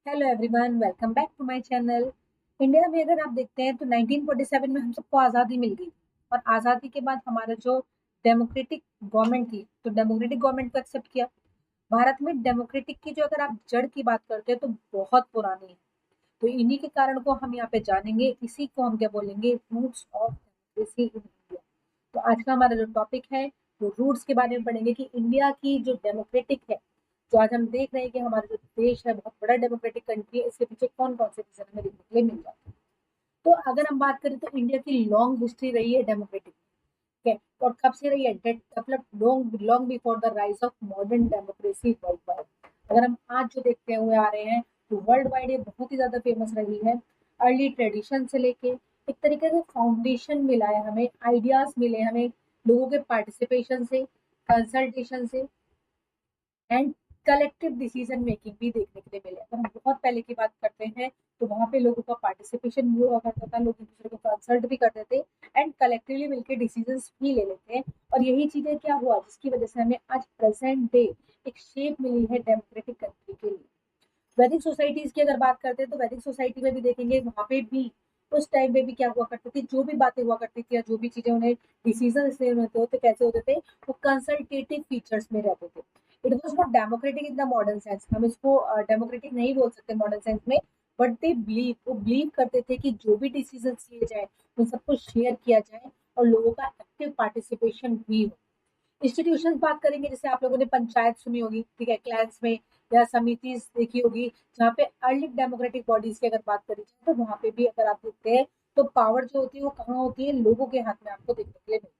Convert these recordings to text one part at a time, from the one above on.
Hello everyone, welcome back to my channel. India में अगर आप देखते हैं तो 1947 में हम सबको आज़ादी मिल गई और आज़ादी के बाद हमारा जो डेमोक्रेटिक गवर्नमेंट थी तो डेमोक्रेटिक गवर्नमेंट को एक्सेप्ट किया। भारत में डेमोक्रेटिक की जो अगर आप जड़ की बात करते हैं तो बहुत पुरानी है। तो इन्हीं के कारण को हम यहाँ पे जानेंगे, इसी को हम क्या बोलेंगे, roots of democracy in India. तो आज का हमारा जो टॉपिक है वो रूट्स के बारे में पढ़ेंगे कि इंडिया की जो डेमोक्रेटिक है, जो आज हम देख रहे हैं कि हमारा जो देश है बहुत बड़ा डेमोक्रेटिक कंट्री है, इसके पीछे कौन कौन से रीजन हमें देखने के लिए मिल जाते हैं। तो अगर हम बात करें तो इंडिया की लॉन्ग हिस्ट्री रही है डेमोक्रेटिक, ठीक है, और कब से रही है, मतलब long long before the rise of modern democracy world wide. अगर हम आज जो देखते हुए आ रहे हैं तो वर्ल्ड वाइड ये बहुत ही ज्यादा फेमस रही है। अर्ली ट्रेडिशन से लेके एक तरीके से फाउंडेशन मिला है हमें, आइडियाज मिले हमें लोगों के पार्टिसिपेशन से, कंसल्टेशन से, एंड कलेक्टिव डिसीजन मेकिंग भी देखने के लिए मिले। अगर हम बहुत पहले की बात करते हैं तो वहाँ पे लोगों का पार्टिसिपेशन भी हुआ करता था, लोग एक दूसरे को कंसल्ट भी करते थे एंड कलेक्टिवली मिलकर डिसीजन भी ले लेते हैं। और यही चीजें क्या हुआ जिसकी वजह से हमें आज प्रेजेंट डे एक शेप मिली है डेमोक्रेटिक कंट्री के लिए। वैदिक सोसाइटीज की अगर बात करते हैं तो वैदिक सोसाइटी में भी देखेंगे, वहाँ पे भी उस टाइम पे भी क्या हुआ करती थी, जो भी बातें हुआ करती थी या जो भी चीजें उन्हें डिसीजन लेने होते होते कैसे होते थे, वो कंसल्टेटिव फीचर्स में रहते थे। It was not democratic in the modern sense, हम इसको डेमोक्रेटिक नहीं बोल सकते मॉडर्न सेंस में, बट दे बिलीव, वो बिलीव करते थे कि जो भी डिसीजन लिए जाए उन सबको शेयर किया जाए और लोगों का एक्टिव पार्टिसिपेशन भी हो। इंस्टीट्यूशन बात करेंगे, जैसे आप लोगों ने पंचायत सुनी होगी, ठीक है, क्लैंस में, या समिति देखी होगी, जहाँ पे अर्ली डेमोक्रेटिक बॉडीज की अगर बात करी जाए तो वहाँ पे भी अगर आप देखते हैं तो पावर जो होती है वो कहाँ होती है, लोगों के हाथ में आपको देखने के लिए मिलती है।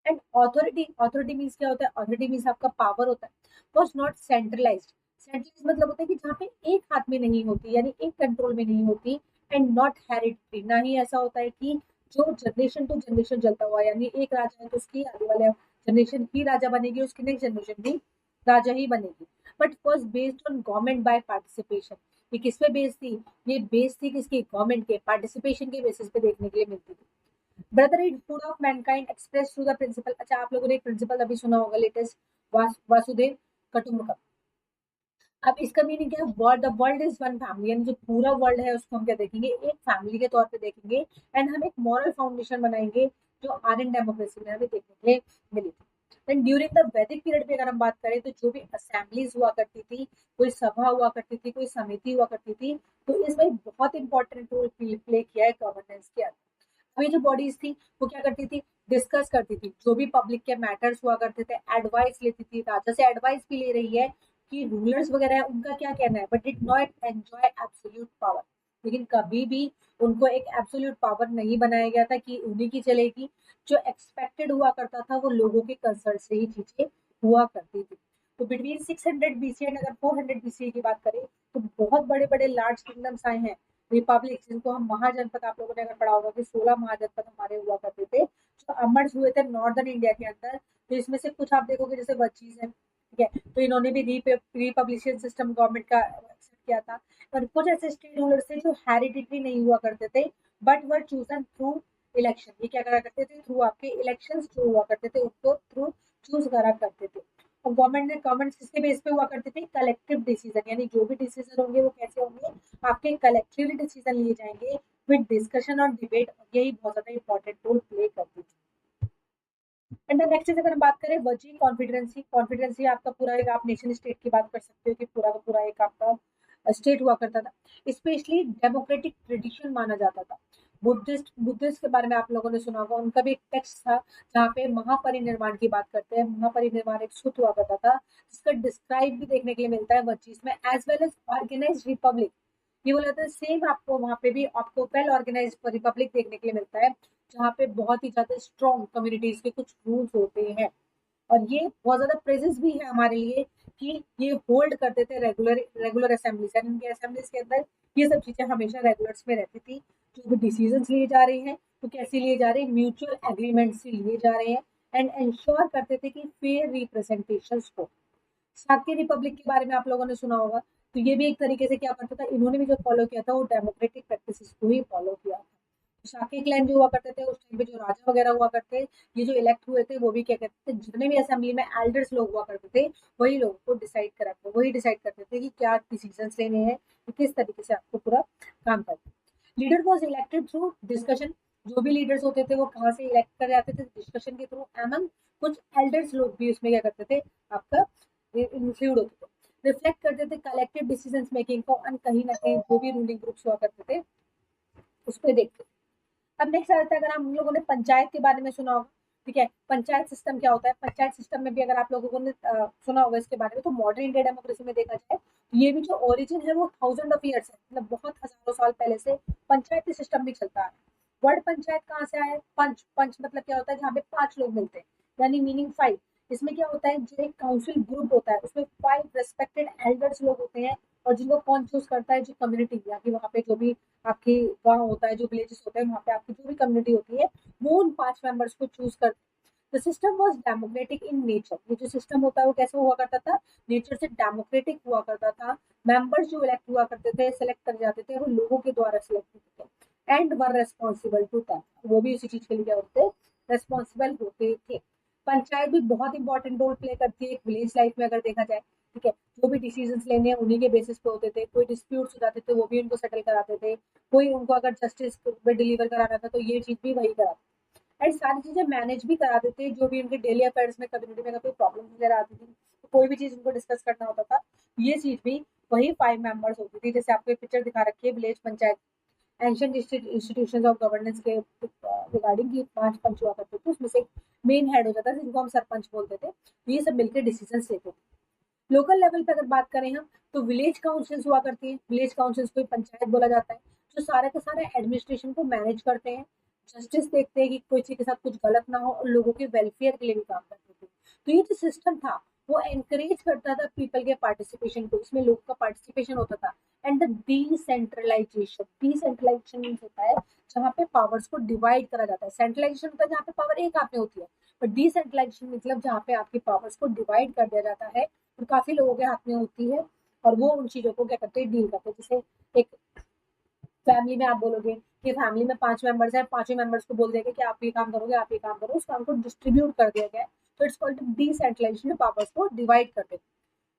एंड ऑथोरिटी, ऑथोरिटी मीन्स क्या होता है, ऑथोरिटी मीन्स आपका पावर होता है, वॉज नॉट सेंट्रलाइज्ड। सेंट्रलाइज मतलब होता है कि जहाँ पे एक हाथ में नहीं होती, यानी एक कंट्रोल में नहीं होती। एंड नॉट हेरिडिटरी, ना ही ऐसा होता है कि जो जनरेशन टू जनरेशन चलता हुआ, यानी एक राजा है तो उसकी आगे वाले जनरेशन ही राजा बनेगी, उसकी नेक्स्ट जनरेशन भी राजा ही बनेगी। But was based on government by participation. ये किस पे बेस्ड थी, ये बेस्ड थी किसकी, गवर्नमेंट के पार्टिसिपेशन के बेसिस पे देखने के लिए मिलती थी। Brotherhood of mankind express through the principle. अच्छा, आप लोगों ने एक प्रिंसिपल अभी सुना होगा लेटेस्ट, वासुदेव कुटुंबकम। अब इसका मीनिंग क्या है, world, the world is one family, यानी जो पूरा वर्ल्ड है उसको हम क्या देखेंगे, एक फैमिली के तौर पे देखेंगे। एंड हम एक मॉरल फाउंडेशन बनाएंगे जो आर्यन डेमोक्रेसी में हमें देखने के लिए मिली थी। देन ड्यूरिंग द वैदिक पीरियड पे अगर हम बात करें तो जो भी असेंबलीज हुआ करती थी, कोई सभा हुआ करती थी, कोई समिति हुआ करती थी, तो इसमें बहुत इंपॉर्टेंट रोल प्ले किया है गवर्नेंस के अंदर। अभी जो बॉडीज थी वो क्या करती थी, डिस्कस करती थी, जो भी पब्लिक के मैटर्स हुआ करते थे, एडवाइस लेती थी, राजा से एडवाइस भी ले रही है कि रूलर्स वगैरह है उनका क्या कहना है, but did not enjoy absolute power. लेकिन कभी भी उनको एक एब्सोल्यूट पावर नहीं बनाया गया था कि उन्हीं की चलेगी। जो एक्सपेक्टेड हुआ करता था वो लोगों के कंसर्न से ही चीजें हुआ करती थी। तो बिटवीन 600 बीसी एंड अगर 400 बीसी की बात करें तो बहुत बड़े बड़े लार्ज किंगडम्स आए हैं, रिपब्लिक, जिनको हम महाजनपद, आप लोगों ने अगर पढ़ा होगा कि 16 महाजनपद हमारे हुआ करते थे जो अमर्ज हुए थे नॉर्दर्न इंडिया के अंदर। तो इसमें से कुछ आप देखोगे जैसे वचीज है, ठीक है, तो इन्होंने भी रिपब्लिशन सिस्टम गवर्नमेंट का एक्सेप्ट किया था। और कुछ ऐसे स्टेट रूलर्स थे जो हेरिडिटरी नहीं हुआ करते थे, but were chosen through election. ये क्या करा करते थे, थ्रू आपके इलेक्शन जो हुआ करते थे उनको थ्रू चूज करा करते थे। और गवर्नमेंट किसके बेस पे हुआ करते थे, कलेक्टिव डिसीजन, यानी जो भी डिसीजन होंगे वो कैसे होंगे, आपके कलेक्टिवली डिसीजन लिए जाएंगे विद डिस्कशन और डिबेट। यही बहुत ज्यादा इंपॉर्टेंट रोल प्ले करती थी। एंड द नेक्स्ट चीज अगर हम बात करें वर्जी कॉन्फिडेंसी, कॉन्फिडेंसी आपका पूरा एक, आप नेशन स्टेट की बात कर सकते हो कि पूरा का पूरा एक आपका स्टेट हुआ करता था। स्पेशली डेमोक्रेटिक ट्रेडिशन माना जाता था। बुद्धिस्ट, बुद्धिस्ट के बारे में आप लोगों ने सुना होगा, उनका भी एक टेक्स्ट था जहाँ पे महापरिनिर्वाण की बात करते हैं। महापरिनिर्वाण एक सूत्र हुआ करता था जिसका डिस्क्राइब भी देखने के लिए मिलता है वर्चीज में, as well as organise republic. ये बोला था सेम, आपको वहाँ पे भी आपको वेल ऑर्गेनाइज रिपब्लिक देखने के लिए मिलता है, जहाँ पे बहुत ही ज्यादा स्ट्रॉन्ग कम्युनिटीज के कुछ रूल्स होते हैं। और ये बहुत ज्यादा प्रेजेंस भी है हमारे लिए कि ये होल्ड करते थे रेगुलर रेगुलर असेंबलीज, एंड इनके असेंबलीज के अंदर ये सब चीजें हमेशा रेगुलर्स में रहती थी। जो भी डिसीजन लिए जा रहे हैं तो कैसे लिए जा रहे हैं, म्यूचुअल एग्रीमेंट से लिए जा रहे हैं। एंड इंश्योर करते थे कि फेयर रिप्रेजेंटेशन हो। साकी रिपब्लिक के बारे में आप लोगों ने सुना होगा, तो ये भी एक तरीके से क्या करता था, इन्होंने भी जो फॉलो किया था वो डेमोक्रेटिक प्रैक्टिसेस को ही फॉलो किया था। शाक्य क्लैन जो हुआ करते थे उस टाइम पे, जो राजा वगैरह हुआ करते, ये जो इलेक्ट हुए थे वो भी क्या कहते थे, जितने भी असेंबली में एल्डर्स लोग हुआ करते थे वही लोगों को डिसाइड कराते, वही डिसाइड करते थे कि क्या डिसीजन लेने हैं, किस तरीके से आपको पूरा काम करना है। Leader was elected through discussion, जो भी लीडर्स होते थे वो कहाँ से इलेक्ट कर जाते थे, डिस्कशन के थ्रू, एमंग कुछ एल्डर्स लोग भी उसमें क्या करते थे, आपका इंक्लूड होते थे, रिफ्लेक्ट करते थे कलेक्टिव डिसीजन मेकिंग को, और कहीं ना कहीं जो भी रूलिंग ग्रुप्स हुआ करते थे उस पर देखते। अब नेक्स्ट आता है, अगर हम लोगों ने पंचायत के बारे में सुना होगा, ठीक है, पंचायत सिस्टम क्या होता है, पंचायत सिस्टम में भी अगर आप लोगों ने सुना होगा इसके बारे में, तो मॉडर्न इंडिया डेमोक्रेसी में देखा जाए तो ये भी जो ओरिजिन है वो थाउजेंड ऑफ ईयर्स है, मतलब बहुत हजारों साल पहले से पंचायती सिस्टम भी चलता है। वर्ड पंचायत कहाँ से आया है, पंच, पंच मतलब क्या होता है, जहाँ पे 5 लोग मिलते हैं, यानी मीनिंग 5। इसमें क्या होता है, जो एक काउंसिल ग्रुप होता है उसमें 5 रेस्पेक्टेड एल्डर्स लोग होते हैं, और जिनको कौन चूज करता है, जो कम्युनिटी या कि वहाँ पे जो भी आपकी गांव होता है, जो विलेजेस होते हैं, वहाँ पे आपकी जो भी कम्युनिटी होती है वो उन 5 मेंबर्स को चूज करते हैं। The system was democratic in nature, ये जो सिस्टम होता है वो कैसे हुआ करता था, नेचर से डेमोक्रेटिक हुआ करता था। मेंबर्स जो इलेक्ट हुआ करते थे, सिलेक्ट कर जाते थे, वो लोगों के द्वारा सिलेक्ट होते थे, and were responsible to that, वो भी उसी चीज के लिए क्या होते, रेस्पॉन्सिबल होते थे। पंचायत भी बहुत इंपॉर्टेंट रोल प्ले करती है एक विलेज लाइफ में, अगर देखा जाए, ठीक है, जो भी डिसीजन लेने हैं उन्हीं के बेसिस पे होते थे, कोई डिस्प्यूट्स हो जाते थे वो भी उनको सेटल कराते थे, कोई उनको अगर जस्टिस में डिलीवर कराना था तो ये चीज भी वही कराते, एंड सारी चीजें मैनेज भी कराते थे, जो भी उनके डेली अफेयर्स में कम्युनिटी में कोई प्रॉब्लम वगैरह आती थी, तो कोई भी चीज उनको डिस्कस करना होता था, ये चीज भी वही 5 मेंबर्स होती थी। जैसे आपको पिक्चर दिखा रखी है village panchayat, ancient institution of governance के रिगार्डिंग की 5 पंच हुआ करते थे, उसमें से मेन हेड हो जाता है जिनको हम सरपंच बोलते थे, ये सब मिलकर डिसीजन लेते थे। लोकल लेवल पे अगर बात करें हम, तो विलेज काउंसिल्स हुआ करती हैं, विलेज काउंसिल्स को पंचायत बोला जाता है, जो सारे के सारे एडमिनिस्ट्रेशन को मैनेज करते हैं, जस्टिस देखते हैं कि कोई चीज के साथ कुछ गलत ना हो, और लोगों के वेलफेयर के लिए भी काम करते थे। तो ये जो सिस्टम था वो एनकरेज करता था पीपल के पार्टिसिपेशन को, इसमें लोग का पार्टिसिपेशन होता था, and the decentralisation, decentralisation means होता है जहाँ पे पावर्स को डिवाइड करा जाता है, सेंट्रलाइजेशन होता है जहाँ पे पावर एक हाथ में होती है, पर डिसेंट्रलाइजेशन मतलब जहाँ पे आपकी पावर्स को डिवाइड कर दिया जाता है और काफी लोगों के हाथ में होती है, और वो उन चीजों को क्या करते हैं, डील करते हैं। जैसे एक फैमिली में आप बोलोगे कि फैमिली में 5 मेंबर्स हैं, 5 मेंबर्स को बोल देंगे कि आप ये काम करोगे, आप ये काम करो, उस काम को डिस्ट्रीब्यूट कर दिया गया है, तो इट्स कॉल्ड डिसेंट्रलाइजेशन, पावर्स को डिवाइड करते हैं,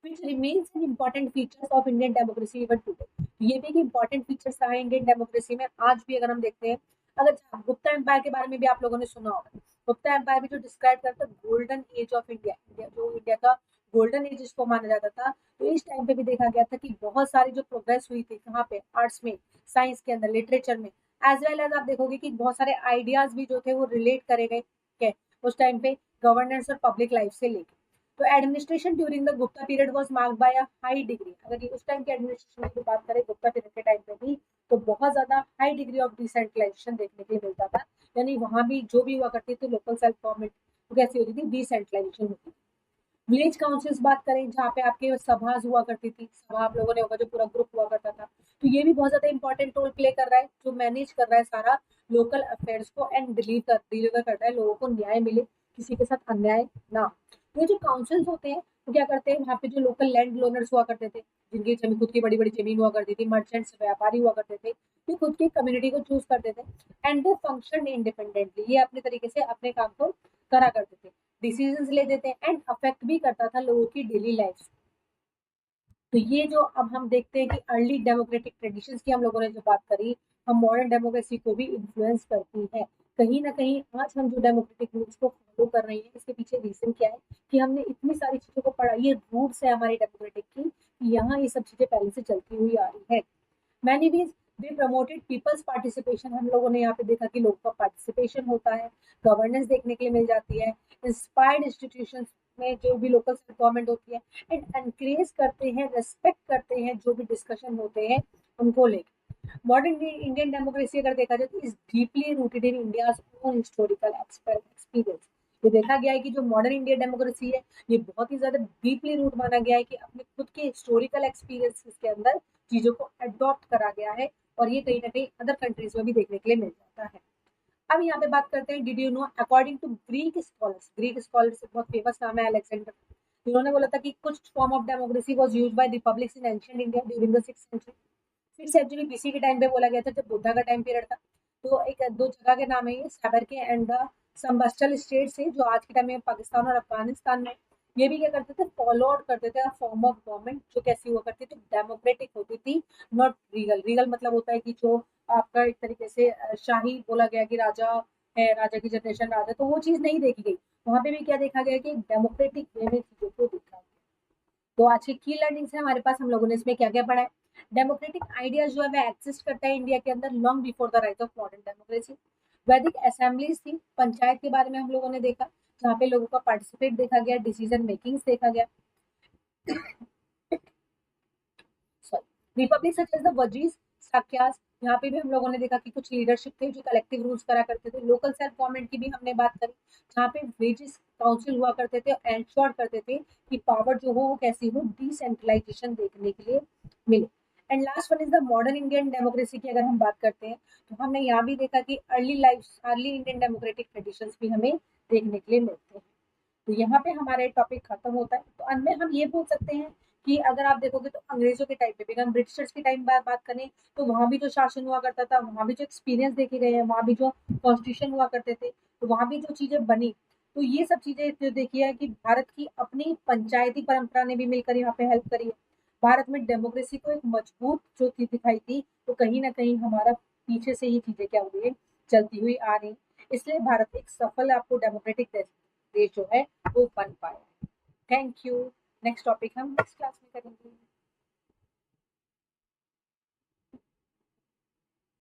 which remains an important features of Indian democracy even today। ये भी एक important features रहा है इंडियन डेमोक्रेसी में आज भी, अगर हम देखते हैं। अगर गुप्ता एम्पायर के बारे में भी आप लोगों ने सुना होगा, गुप्ता एम्पायर भी जो डिस्क्राइब करता है golden age of India, India जो इंडिया का गोल्डन एज इसको माना जाता था, तो इस टाइम पे भी देखा गया था कि बहुत सारी जो प्रोग्रेस हुई थी कहाँ पे, आर्ट्स में, साइंस के अंदर, लिटरेचर में, एज वेल एज आप देखोगे कि बहुत सारे आइडियाज भी जो थे वो रिलेट करे गए, ठीक है, उस टाइम पे गवर्नेंस और पब्लिक लाइफ से लेके। तो administration during the Gupta period was marked by a high degree, अगर ये उस टाइम के एडमिनिस्ट्रेशन की बात करें गुप्ता पीरियड के टाइम पे भी, तो बहुत ज्यादा हाई डिग्री ऑफ डिसेंट्रलाइजेशन देखने के लिए मिलता था, यानी वहां भी जो भी हुआ करती थी लोकल सेल्फ गवर्नमेंट, वो कैसी होती थी, डिसेंट्रलाइजेशन होती थी। विलेज काउंसिल्स बात करें जहाँ पे आपके सभा हुआ करती थी, सभा आप लोगों ने होगा जो पूरा ग्रुप हुआ करता था, तो ये भी बहुत ज्यादा इंपॉर्टेंट रोल प्ले कर रहा है, जो मैनेज कर रहा है सारा लोकल अफेयर्स को, एंड डिलीवर करता है लोगों को न्याय मिले, किसी के साथ अन्याय ना हो। तो ये जो काउंसिल्स होते हैं वो क्या करते हैं, वहाँ पे जो लोकल लैंड लोनर्स हुआ करते थे, जिनकी जमीन, खुद की बड़ी बड़ी जमीन हुआ करती थी, मर्चेंट्स, व्यापारी हुआ करते थे, ये खुद की कम्युनिटी को चूज करते थे, एंड दे फंक्शन इंडिपेंडेंटली, ये अपने तरीके से अपने काम को करा करते थे, डिसीजंस ले देते हैं, एंड अफेक्ट भी करता था लोगों की डेली लाइफ। तो ये जो अब हम देखते हैं कि अर्ली डेमोक्रेटिक ट्रेडिशंस की हम लोगों ने जो बात करी, हम मॉडर्न डेमोक्रेसी को भी इन्फ्लुएंस करती है कहीं ना कहीं। आज हम जो डेमोक्रेटिक रूल्स को फॉलो कर रहे हैं, इसके पीछे रीजन क्या है कि हमने इतनी सारी चीजों को पढ़ा, ये रूट्स है हमारी डेमोक्रेटिक की, यहाँ ये सब चीजें पहले से चलती हुई आ रही है। मैनी वीज दे प्रमोटेड पीपल्स पार्टिसिपेशन, हम लोगों ने यहाँ पे देखा कि लोगों का पार्टिसिपेशन होता है, गवर्नेंस देखने के लिए मिल जाती है, इंस्पायर्ड इंस्टीट्यूशन में जो भी लोकल गवर्नमेंट होती है, एंड एनकरेज करते हैं, रेस्पेक्ट करते हैं जो भी डिस्कशन होते हैं उनको लेकर। मॉडर्न इंडियन डेमोक्रेसी अगर देखा जाए तो is deeply rooted in India own historical experience. ये देखा गया है कि जो मॉडर्न इंडियन डेमोक्रेसी है ये बहुत ही ज्यादा डीपली रूट माना गया है, कि अपने खुद के हिस्टोरिकल एक्सपीरियंस के अंदर चीजों को अडॉप्ट करा गया है, और ये कहीं ना कहीं अदर कंट्रीज में भी देखने के लिए मिल जाता है। अब यहाँ पे बात करते हैं, did you know, according to Greek scholars बहुत फेमस नाम है अलेक्जेंडर, इन्होंने बोला था कि कुछ form of democracy was used by republics in ancient India during the 6th century. 6th century BC के टाइम पे बोला गया था, जब बुद्धा का टाइम पीरियड था। तो एक दो जगह के नाम है ये, साबर के एंड संबस्टल स्टेट से, जो आज के टाइम में पाकिस्तान और अफगानिस्तान में। ये भी क्या करते थे, फॉलो आउट करते थे फॉर्म ऑफ गवर्नमेंट जो कैसी हुआ करती थी, डेमोक्रेटिक होती थी, नॉट रीगल। रीगल मतलब होता है कि जो आपका एक तरीके से शाही बोला गया कि राजा है, राजा की जनरेशन राजा, तो वो चीज नहीं देखी गई। वहां पे भी क्या देखा गया कि डेमोक्रेटिक वे में चीजों को देखा गया। तो आज की लर्निंग्स है हमारे पास, हम लोगों ने इसमें क्या क्या पढ़ा है। डेमोक्रेटिक आइडिया जो है वह एग्जिस्ट करता है इंडिया के अंदर long before the rise of modern democracy. वैदिक असेंबलीज थी, पंचायत के बारे में हम लोगों ने देखा, जहाँ पे लोगों का पार्टिसिपेट देखा गया, डिसीजन मेकिंग देखा गया। Sorry, republic such as the Vajjis, Sakyas, यहाँ पे भी हम लोगों ने देखा कि कुछ लीडरशिप थे जो कलेक्टिव रूल्स करा करते थे। लोकल सेल्फ गवर्नमेंट की भी हमने बात करी, जहाँ पे वेजेस काउंसिल हुआ करते थे, एंश्योर करते थे कि पावर जो हो वो कैसी हो, डिसेंट्रलाइजेशन देखने के लिए मिले। And last one is the modern Indian democracy की अगर हम बात करते हैं, तो हमने यहाँ भी देखा कि अर्ली इंडियन डेमोक्रेटिक ट्रेडिशंस भी हमें देखने के लिए मिलते हैं। तो यहाँ पे हमारा टॉपिक खत्म होता है। तो अंत में हम ये बोल सकते हैं कि अगर आप देखोगे तो अंग्रेजों के टाइम पे भी, अगर हम ब्रिटिशर्स के टाइम बात करें, तो वहां भी जो शासन हुआ करता था, वहां भी जो एक्सपीरियंस देखे गए हैं, वहां भी जो कॉन्स्टिट्यूशन हुआ करते थे, तो वहां भी जो चीजें बनी, तो ये सब चीजें जो देखी है कि भारत की अपनी पंचायती परंपरा ने भी मिलकर यहाँ पे हेल्प करी है। भारत में डेमोक्रेसी को एक मजबूत जो थी दिखाई थी, तो कहीं ना कहीं हमारा पीछे से ही चीजें क्या हुई है, चलती हुई आ रही। इसलिए भारत एक सफल आपको डेमोक्रेटिक देश जो है वो बन पाया। Thank you. नेक्स्ट टॉपिक हम नेक्स्ट क्लास में करेंगे।